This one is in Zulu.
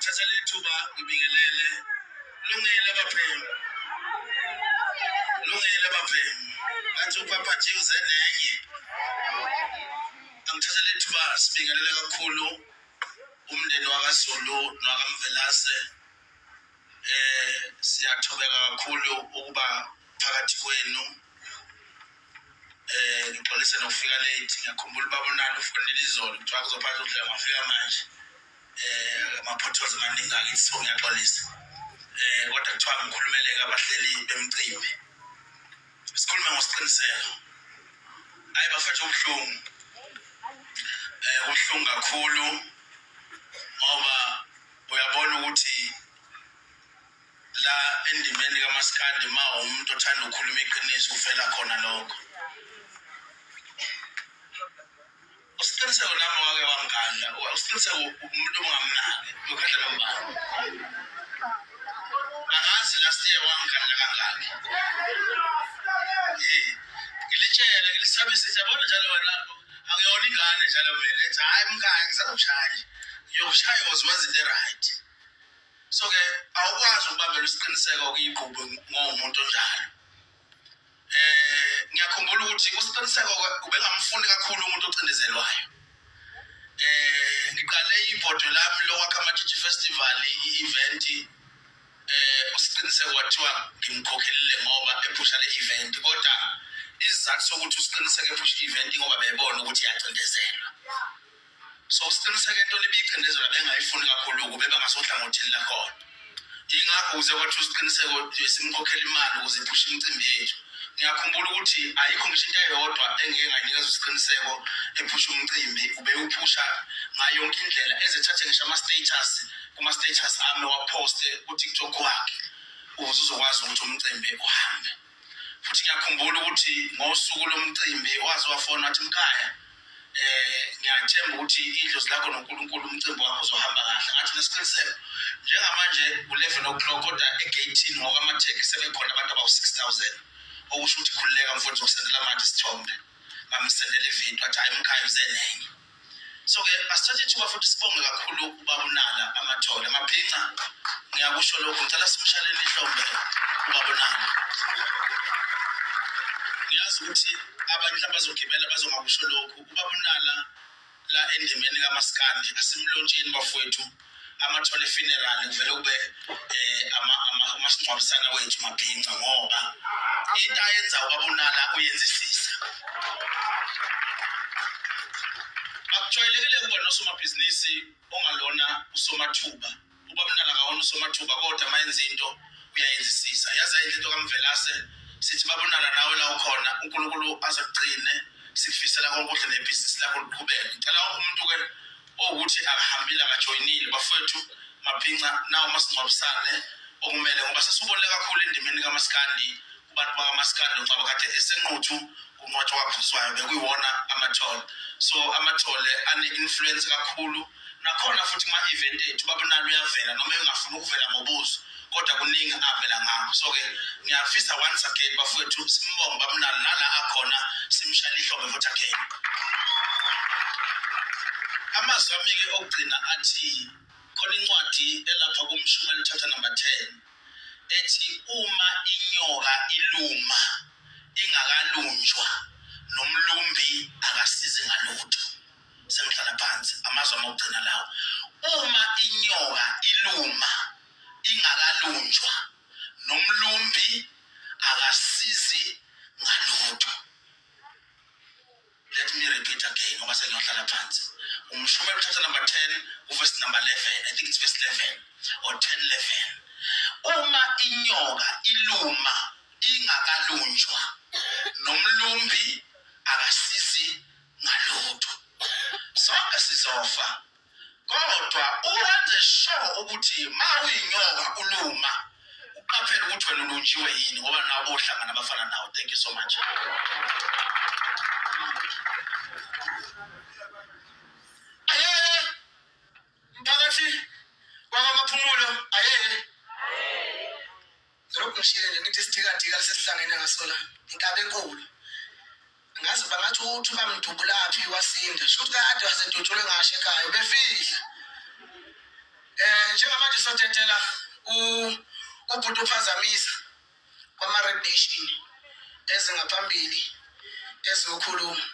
ngithatha lethuba ngibingelele lungile baphembu bathi upapa nje uze nenye angithatha lethuba sibingelele kakhulu umndeni wakaZulu nowakamvelase siyathobeka kakhulu ukuba phakathi kwenu ngixolise nokufika late ngiyakhumbula babonana ufonile izolo kuthiwa kuzophatha ukudla ngafika manje ama-potholes amaningi akithi so ngiyaxolisa kodwa kuthiwa ngikhulumeleke abahleli bemcimbi sikhuluma ngosiqiniseko hayi bafethu ubuhlungu ubuhlungu kakhulu ngoba uyabona ukuthi la endimeni kaMaskandi ma umuntu othanda ukukhuluma iqiniso ufela khona lokho usiqiniseko nami wake wanganda usiqiniseko umuntu ongamnaki ukhahla nombani angazi last year wanganda kangaki ngilitshele ngilisabise siyabona njalo wena akuyona ingane njalo mina ethi hayi mkhaya ngizakushaya ngiyokushaya wazi into right so ke awukwazi ukubambela isiqiniseko kuyiqhubu ngomuntu onjalo ngiyakhumbula ukuthi usiqiniseko ubengamfuni kakhulu umuntu ocindezelwayo ngiqale ibhodo lami lokwakha amatshitshi festival i-event usiqiniseko wathiwa ngimkhokhelile ngoba ephusha le event kodwa isizathu sokuthi usiqiniseko ephusha i-event ngoba bebona ukuthi iyacindezelwa so usiqiniseko into lebiyicindezelwa bengayifuni kakhulu ukube bangasohlangothini lakhona ingakho uze kwathi usiqiniseko simkhokhela imali ukuze ephushe imicimbi yethu ngiyakhumbula ukuthi ayikho ngisho into eyodwa engeke ngayinikeza usiqiniseko ephusha umcimbi ube uphusha ngayo yonke indlela ezithathe ngisho kuma-status ami waposte ku-TikTok wakhe ukuze uzokwazi ukuthi umcimbi uhambe futhi ngiyakhumbula ukuthi ngosuku lomcimbi waze wafona wathi mkhaya ngiyathemba ukuthi idlozi lakho noNkulunkulu umcimbi wakho uzohamba kahle ngathi nesiqiniseko njengamanje u11 o'clock kodwa egate ngokwamatheki sebekhona abantu abawu-6000 okusho ukuthi khululeka mfowethu ukusendela manje isithombe bamsendela ividiyo athi hayi mkhaya uze nenye so-ke asithathe ithuba futhi sibonge kakhulu ubaba uNala amathole amabhinca ngiyakusho lokho ngicela simshalele ihlombe ubaba uNala ngiyazi ukuthi abantu abazogibela bazongakusho lokhu ubaba uNala la endimeni kaMaskandi asimlontsheni bafowethu amathole funeral kuvele kube amasingcwabisana wethu mabhinca ngoba into ayenza ubaba uNala uyenzisisa akujwayelekile kuba nosomabhizinisi ongalona usomathuba ubaba uNala akawona usomathuba kodwa mayenza into uyayenzisisa yazi into kaMvelase sithi baba uNala nawe la ukhona uNkulunkulu azokugcine sikufisela konke kuhle nebhizinisi lakho liqhubeke ngicela wonke umuntu ke ukuthi akahambile akajoyinile bafowethu mabhinca nawo masingcwabisane okumele ngoba sesubonile kakhulu endimeni kaMaskandi kubantu bakaMaskandi ngoba kade esenquthu kunqwatshwa kwaphuswayo bekuyiwona amathole so amathole ane-influence kakhulu nakhona futhi kuma-event ethu baba uNala uyavela noma engafuni ukuvela ngobuzo kodwa kuningi avela ngakho so-ke ngiyafisa once again bafowethu simbonge baba uNala nala akhona simshayela ihlombe futhi again amazwi ami-ke okugcina athi khona incwadi elapha kuMshumayeli chapter number 10 ethi uma inyoka iluma ingakalunjwa nomlumbi akasizi ngalutho sengihlala phansi amazwi ami okugcina lawo uma inyoka iluma ingakalunjwa nomlumbi akasizi ngalutho let me repeat again ngoba sengiyohlala phansi uMshumayeli chapter number 10 verse number 11 I think it's verse 11 or 10:11 uma inyoka iluma ingakalunjwa nomlumbi akasizi ngalutho sonke sizofa kodwa uwenze sure ukuthi ma uyinyoka uluma uqaphele ukuthi wena ulunjiwe yini ngoba nawo bohlangana abafana nawo thank you so much mphakathi kwamaphumulo lokhu ngishilo ngithi isithikathika lesihlangene ngasona inkabe enkulu ngazi bangathi uthi bamdubulaphi wasinda sho ukuthi kade wasedutshulwe ngasho ekhaya befihla njengama sothetela ubhuti uphazamisa kwama-red nation ezingaphambili eziyokhuluma